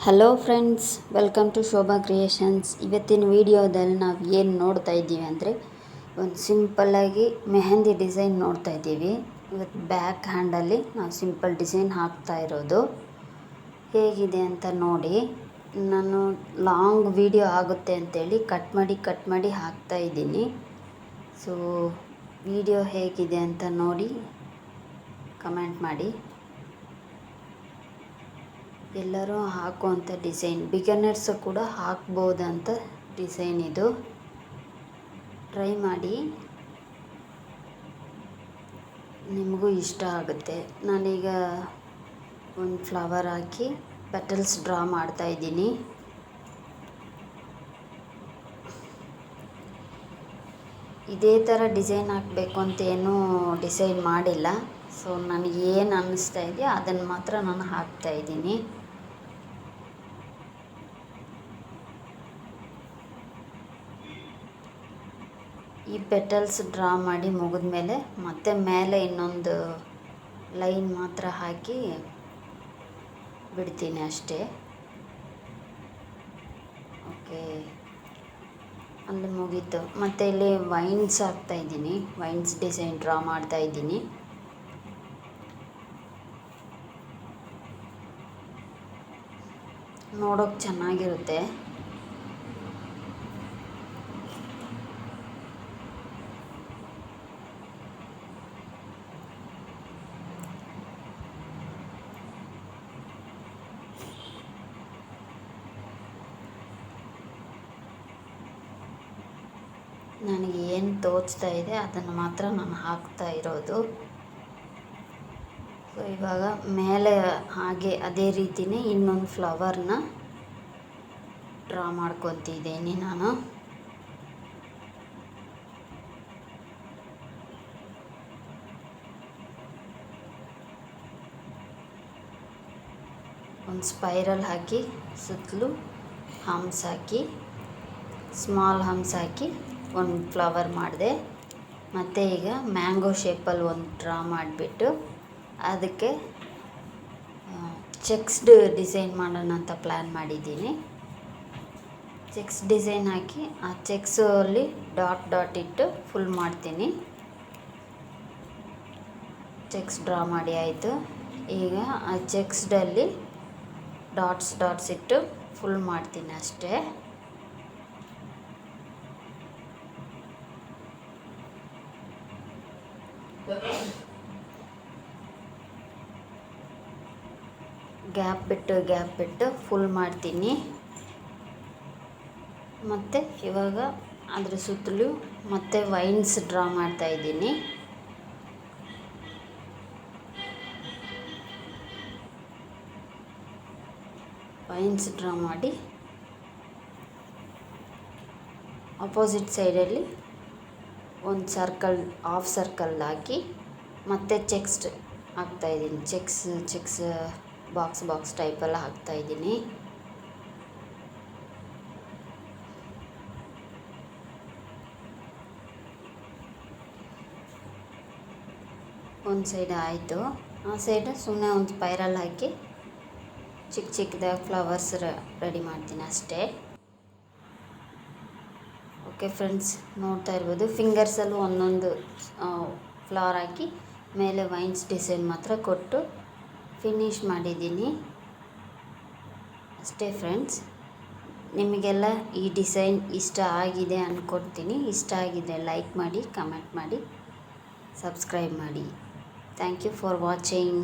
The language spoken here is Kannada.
Hello friends, welcome to Shobha Creations. ಇವತ್ತಿನ ವಿಡಿಯೋದಲ್ಲಿ ನಾವು ಏನು ನೋಡ್ತಾ ಇದ್ದೀವಿ ಅಂದರೆ ಒಂದು ಸಿಂಪಲ್ಲಾಗಿ ಮೆಹಂದಿ ಡಿಸೈನ್ ನೋಡ್ತಾ ಇದ್ದೀವಿ. ಇವತ್ತು ಬ್ಯಾಕ್ ಹ್ಯಾಂಡಲ್ಲಿ ನಾವು ಸಿಂಪಲ್ ಡಿಸೈನ್ ಹಾಕ್ತಾ ಇರೋದು ಹೇಗಿದೆ ಅಂತ ನೋಡಿ. ನಾನು ಲಾಂಗ್ ವಿಡಿಯೋ ಆಗುತ್ತೆ ಅಂತೇಳಿ ಕಟ್ ಮಾಡಿ ಹಾಕ್ತಾ ಇದ್ದೀನಿ. ಸೊ ವಿಡಿಯೋ ಹೇಗಿದೆ ಅಂತ ನೋಡಿ ಕಮೆಂಟ್ ಮಾಡಿ. ಎಲ್ಲರೂ ಹಾಕುವಂಥ ಡಿಸೈನ್, ಬಿಗನರ್ಸು ಕೂಡ ಹಾಕ್ಬೋದಂಥ ಡಿಸೈನ್ ಇದು. ಟ್ರೈ ಮಾಡಿ, ನಿಮಗೂ ಇಷ್ಟ ಆಗುತ್ತೆ. ನಾನೀಗ ಒಂದು ಫ್ಲವರ್ ಹಾಕಿ ಪೆಟಲ್ಸ್ ಡ್ರಾ ಮಾಡ್ತಾ ಇದ್ದೀನಿ. ಇದೇ ಥರ ಡಿಸೈನ್ ಹಾಕಬೇಕು ಅಂತ ಏನೂ ಡಿಸೈಡ್ ಮಾಡಿಲ್ಲ. ಸೊ ನನಗೆ ಏನು ಅನ್ನಿಸ್ತಾ ಇದೆಯೋ ಅದನ್ನು ಮಾತ್ರ ನಾನು ಹಾಕ್ತಾ ಇದ್ದೀನಿ. ಈ ಪೆಟಲ್ಸ್ ಡ್ರಾ ಮಾಡಿ ಮುಗಿದ್ಮೇಲೆ ಮತ್ತೆ ಮೇಲೆ ಇನ್ನೊಂದು ಲೈನ್ ಮಾತ್ರ ಹಾಕಿ ಬಿಡ್ತೀನಿ ಅಷ್ಟೇ. ಓಕೆ, ಅಲ್ಲಿ ಮುಗೀತು. ಮತ್ತು ಇಲ್ಲಿ ವೈನ್ಸ್ ಹಾಕ್ತಾ ಇದ್ದೀನಿ, ವೈನ್ಸ್ ಡಿಸೈನ್ ಡ್ರಾ ಮಾಡ್ತಾ ಇದ್ದೀನಿ. ನೋಡೋಕೆ ಚೆನ್ನಾಗಿರುತ್ತೆ. ನನಗೆ ಏನು ತೋಚ್ತಾ ಇದೆ ಅದನ್ನು ಮಾತ್ರ ನಾನು ಹಾಕ್ತಾ ಇರೋದು. ಸೊ ಇವಾಗ ಮೇಲೆ ಹಾಗೆ ಅದೇ ರೀತಿಯೇ ಇನ್ನೊಂದು ಫ್ಲವರ್ನ ಡ್ರಾ ಮಾಡ್ಕೊತಿದ್ದೀನಿ ನಾನು. ಒಂದು ಸ್ಪೈರಲ್ ಹಾಕಿ ಸುತ್ತಲೂ ಹಂಪ್ಸ್ ಹಾಕಿ, ಸ್ಮಾಲ್ ಹಂಪ್ಸ್ ಹಾಕಿ ಒಂದು ಫ್ಲವರ್ ಮಾಡಿದೆ. ಮತ್ತು ಈಗ ಮ್ಯಾಂಗೋ ಶೇಪಲ್ಲಿ ಒಂದು ಡ್ರಾ ಮಾಡಿಬಿಟ್ಟು ಅದಕ್ಕೆ ಚೆಕ್ಸ್ಡ್ ಡಿಸೈನ್ ಮಾಡೋಣ ಅಂತ ಪ್ಲ್ಯಾನ್ ಮಾಡಿದ್ದೀನಿ. ಚೆಕ್ಸ್ ಡಿಸೈನ್ ಹಾಕಿ ಆ ಚೆಕ್ಸಲ್ಲಿ ಡಾಟ್ ಇಟ್ಟು ಫುಲ್ ಮಾಡ್ತೀನಿ. ಚೆಕ್ಸ್ ಡ್ರಾ ಮಾಡಿ ಆಯಿತು. ಈಗ ಆ ಚೆಕ್ಸ್ಡಲ್ಲಿ ಡಾಟ್ಸ್ ಇಟ್ಟು ಫುಲ್ ಮಾಡ್ತೀನಿ ಅಷ್ಟೇ. ಗ್ಯಾಪ್ ಬಿಟ್ಟು ಫುಲ್ ಮಾಡ್ತೀನಿ. ಮತ್ತು ಇವಾಗ ಅದ್ರ ಸುತ್ತಲೂ ಮತ್ತೆ ವೈನ್ಸ್ ಡ್ರಾ ಮಾಡ್ತಾ ಇದ್ದೀನಿ. ವೈನ್ಸ್ ಡ್ರಾ ಮಾಡಿ ಅಪೋಸಿಟ್ ಸೈಡಲ್ಲಿ ಒಂದು ಸರ್ಕಲ್, ಹಾಫ್ ಸರ್ಕಲ್ ಹಾಕಿ ಮತ್ತೆ ಚೆಕ್ಸ್ ಹಾಕ್ತಾಯಿದ್ದೀನಿ. ಚೆಕ್ಸ್ ಬಾಕ್ಸ್ ಟೈಪೆಲ್ಲ ಹಾಕ್ತಾಯಿದ್ದೀನಿ. ಒಂದು ಸೈಡ್ ಆಯಿತು. ಆ ಸೈಡ್ ಸುಮ್ಮನೆ ಒಂದು ಸ್ಪೈರಲ್ ಹಾಕಿ ಚಿಕ್ಕದಾಗಿ ಫ್ಲವರ್ಸ್ ರೆಡಿ ಮಾಡ್ತೀನಿ ಅಷ್ಟೇ. ಓಕೆ ಫ್ರೆಂಡ್ಸ್, ನೋಡ್ತಾ ಇರ್ಬೋದು ಫಿಂಗರ್ಸಲ್ಲೂ ಒಂದೊಂದು ಫ್ಲವರ್ ಹಾಕಿ ಮೇಲೆ ವೈನ್ಸ್ ಡಿಸೈನ್ ಮಾತ್ರ ಕೊಟ್ಟು ಫಿನಿಶ್ ಮಾಡಿದ್ದೀನಿ ಅಷ್ಟೇ. ಫ್ರೆಂಡ್ಸ್, ನಿಮಗೆಲ್ಲ ಈ ಡಿಸೈನ್ ಇಷ್ಟ ಆಗಿದೆ ಅಂದ್ಕೊಳ್ತೀನಿ. ಇಷ್ಟ ಆಗಿದೆ ಲೈಕ್ ಮಾಡಿ, ಕಮೆಂಟ್ ಮಾಡಿ, ಸಬ್ಸ್ಕ್ರೈಬ್ ಮಾಡಿ. Thank you for watching.